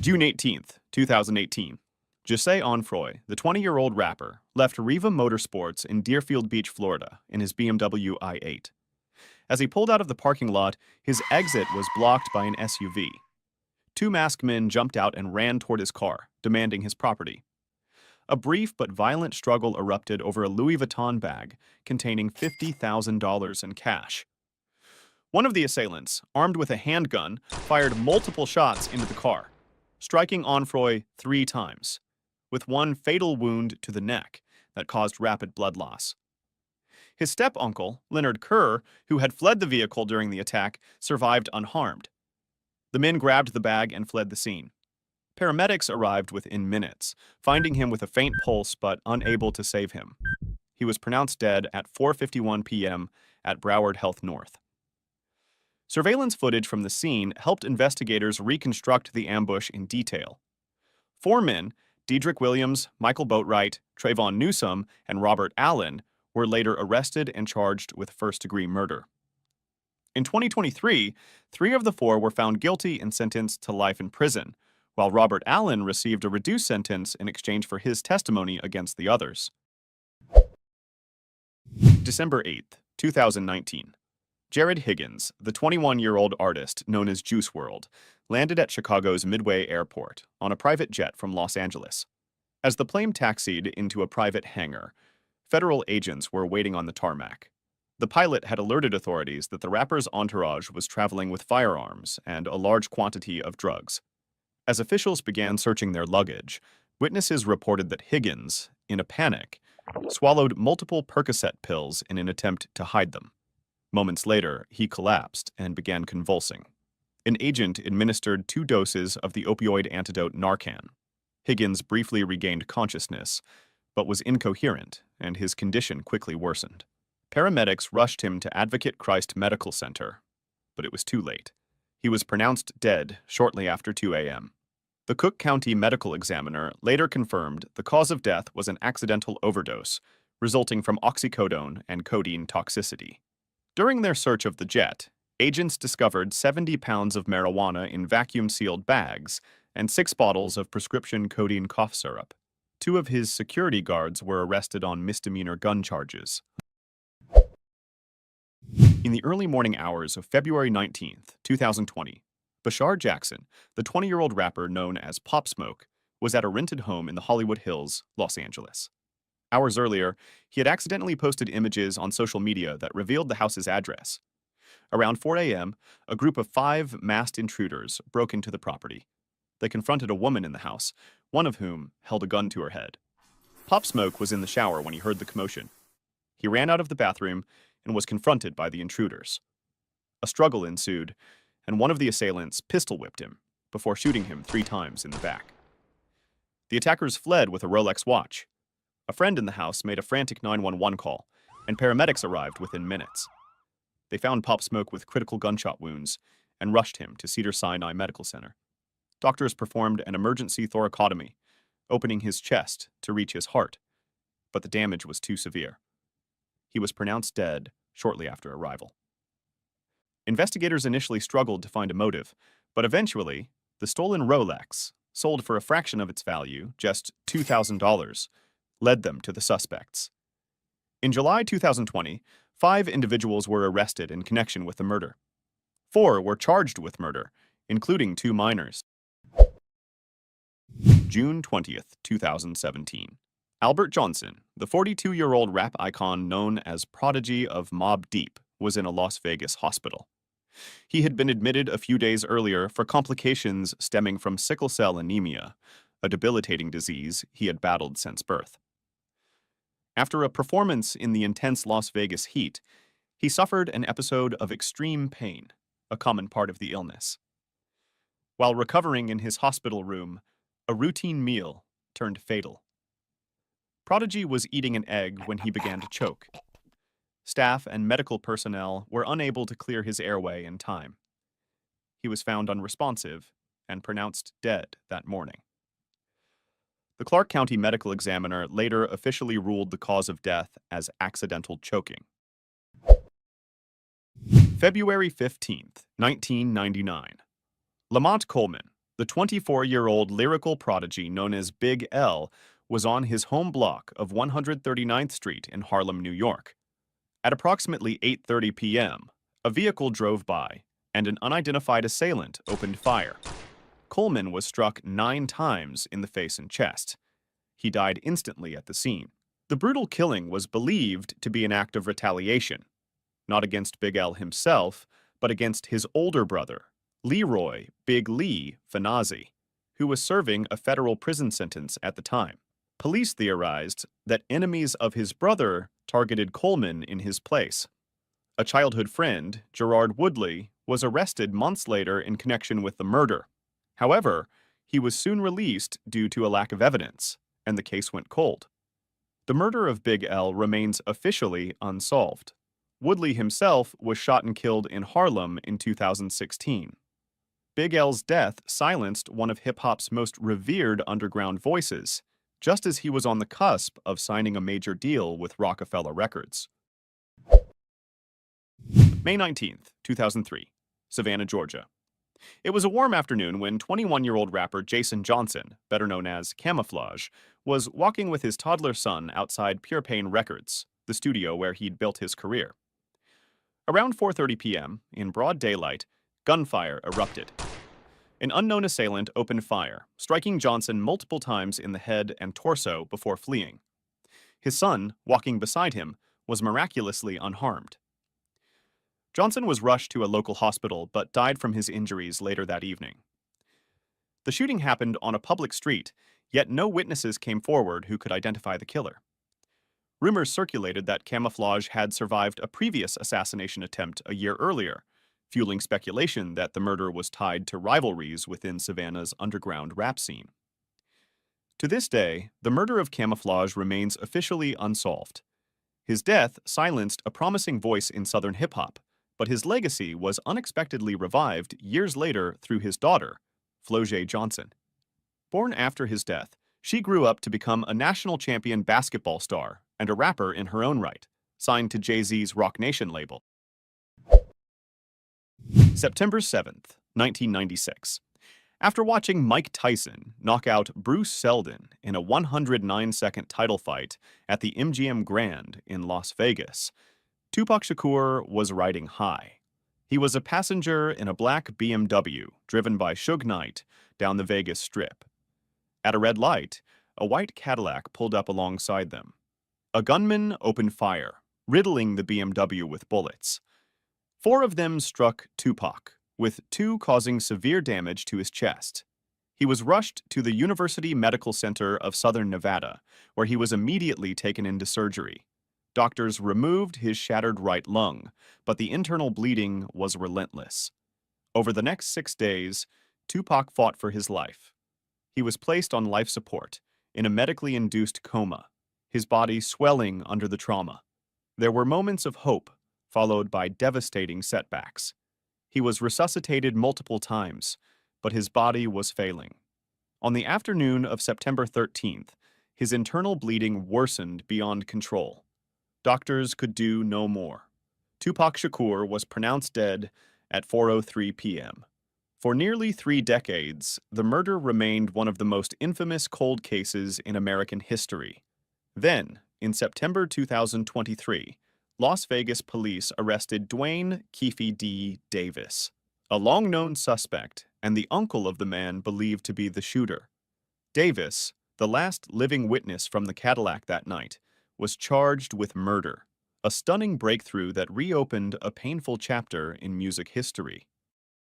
June 18th, 2018. Jose Onfroy, the 20-year-old rapper, left Riva Motorsports in Deerfield Beach, Florida, in his BMW i8. As he pulled out of the parking lot, his exit was blocked by an SUV. Two masked men jumped out and ran toward his car, demanding his property. A brief but violent struggle erupted over a Louis Vuitton bag containing $50,000 in cash. One of the assailants, armed with a handgun, fired multiple shots into the car, striking Onfroy 3 times, with one fatal wound to the neck that caused rapid blood loss. His step-uncle, Leonard Kerr, who had fled the vehicle during the attack, survived unharmed. The men grabbed the bag and fled the scene. Paramedics arrived within minutes, finding him with a faint pulse but unable to save him. He was pronounced dead at 4:51 p.m. at Broward Health North. Surveillance footage from the scene helped investigators reconstruct the ambush in detail. 4 men, Dedrick Williams, Michael Boatwright, Trayvon Newsome, and Robert Allen, were later arrested and charged with first-degree murder. In 2023, 3 of the 4 were found guilty and sentenced to life in prison, while Robert Allen received a reduced sentence in exchange for his testimony against the others. December 8th, 2019. Jared Higgins, the 21-year-old artist known as Juice WRLD, landed at Chicago's Midway Airport on a private jet from Los Angeles. As the plane taxied into a private hangar, federal agents were waiting on the tarmac. The pilot had alerted authorities that the rapper's entourage was traveling with firearms and a large quantity of drugs. As officials began searching their luggage, witnesses reported that Higgins, in a panic, swallowed multiple Percocet pills in an attempt to hide them. Moments later, he collapsed and began convulsing. An agent administered 2 doses of the opioid antidote Narcan. Higgins briefly regained consciousness, but was incoherent, and his condition quickly worsened. Paramedics rushed him to Advocate Christ Medical Center, but it was too late. He was pronounced dead shortly after 2 a.m. The Cook County Medical Examiner later confirmed the cause of death was an accidental overdose, resulting from oxycodone and codeine toxicity. During their search of the jet, agents discovered 70 pounds of marijuana in vacuum-sealed bags and 6 bottles of prescription codeine cough syrup. 2 of his security guards were arrested on misdemeanor gun charges. In the early morning hours of February 19th, 2020, Bashar Jackson, the 20-year-old rapper known as Pop Smoke, was at a rented home in the Hollywood Hills, Los Angeles. Hours earlier, he had accidentally posted images on social media that revealed the house's address. Around 4 a.m., a group of 5 masked intruders broke into the property. They confronted a woman in the house, one of whom held a gun to her head. Pop Smoke was in the shower when he heard the commotion. He ran out of the bathroom and was confronted by the intruders. A struggle ensued, and one of the assailants pistol-whipped him before shooting him 3 times in the back. The attackers fled with a Rolex watch. A friend in the house made a frantic 911 call, and paramedics arrived within minutes. They found Pop Smoke with critical gunshot wounds and rushed him to Cedars-Sinai Medical Center. Doctors performed an emergency thoracotomy, opening his chest to reach his heart, but the damage was too severe. He was pronounced dead shortly after arrival. Investigators initially struggled to find a motive, but eventually, the stolen Rolex, sold for a fraction of its value, just $2,000, led them to the suspects. In July 2020, 5 individuals were arrested in connection with the murder. 4 were charged with murder, including 2 minors. June 20th, 2017. Albert Johnson, the 42-year-old rap icon known as Prodigy of Mobb Deep, was in a Las Vegas hospital. He had been admitted a few days earlier for complications stemming from sickle cell anemia, a debilitating disease he had battled since birth. After a performance in the intense Las Vegas heat, he suffered an episode of extreme pain, a common part of the illness. While recovering in his hospital room, a routine meal turned fatal. Prodigy was eating an egg when he began to choke. Staff and medical personnel were unable to clear his airway in time. He was found unresponsive and pronounced dead that morning. The Clark County Medical Examiner later officially ruled the cause of death as accidental choking. February 15th, 1999. Lamont Coleman, The 24-year-old lyrical prodigy known as Big L was on his home block of 139th Street in Harlem, New York. At approximately 8:30 p.m., a vehicle drove by, and an unidentified assailant opened fire. Coleman was struck 9 times in the face and chest. He died instantly at the scene. The brutal killing was believed to be an act of retaliation, not against Big L himself, but against his older brother, Leroy Big Lee Finazzi, who was serving a federal prison sentence at the time. Police theorized that enemies of his brother targeted Coleman in his place. A childhood friend, Gerard Woodley, was arrested months later in connection with the murder. However, he was soon released due to a lack of evidence, and the case went cold. The murder of Big L remains officially unsolved. Woodley himself was shot and killed in Harlem in 2016. Big L's death silenced one of hip-hop's most revered underground voices, just as he was on the cusp of signing a major deal with Rockefeller Records. May 19, 2003, Savannah, Georgia. It was a warm afternoon when 21-year-old rapper Jason Johnson, better known as Camouflage, was walking with his toddler son outside Pure Pain Records, the studio where he'd built his career. Around 4:30 p.m., in broad daylight, gunfire erupted. An unknown assailant opened fire, striking Johnson multiple times in the head and torso before fleeing. His son, walking beside him, was miraculously unharmed. Johnson was rushed to a local hospital but died from his injuries later that evening. The shooting happened on a public street, yet no witnesses came forward who could identify the killer. Rumors circulated that Camouflage had survived a previous assassination attempt a year earlier, fueling speculation that the murder was tied to rivalries within Savannah's underground rap scene. To this day, the murder of Camouflage remains officially unsolved. His death silenced a promising voice in Southern hip-hop, but his legacy was unexpectedly revived years later through his daughter, Flau'jae Johnson. Born after his death, she grew up to become a national champion basketball star and a rapper in her own right, signed to Jay-Z's Roc Nation label. September 7th, 1996. After watching Mike Tyson knock out Bruce Seldon in a 109-second title fight at the MGM Grand in Las Vegas, Tupac Shakur was riding high. He was a passenger in a black BMW driven by Suge Knight down the Vegas Strip. At a red light, a white Cadillac pulled up alongside them. A gunman opened fire, riddling the BMW with bullets. 4 of them struck Tupac, with 2 causing severe damage to his chest. He was rushed to the University Medical Center of Southern Nevada, where he was immediately taken into surgery. Doctors removed his shattered right lung, but the internal bleeding was relentless. Over the next 6 days, Tupac fought for his life. He was placed on life support, in a medically induced coma, his body swelling under the trauma. There were moments of hope, followed by devastating setbacks. He was resuscitated multiple times, but his body was failing. On the afternoon of September 13th, his internal bleeding worsened beyond control. Doctors could do no more. Tupac Shakur was pronounced dead at 4:03 p.m. For nearly 3 decades, the murder remained one of the most infamous cold cases in American history. Then, in September 2023, Las Vegas police arrested Dwayne Keefe D. Davis, a long-known suspect and the uncle of the man believed to be the shooter. Davis, the last living witness from the Cadillac that night, was charged with murder, a stunning breakthrough that reopened a painful chapter in music history.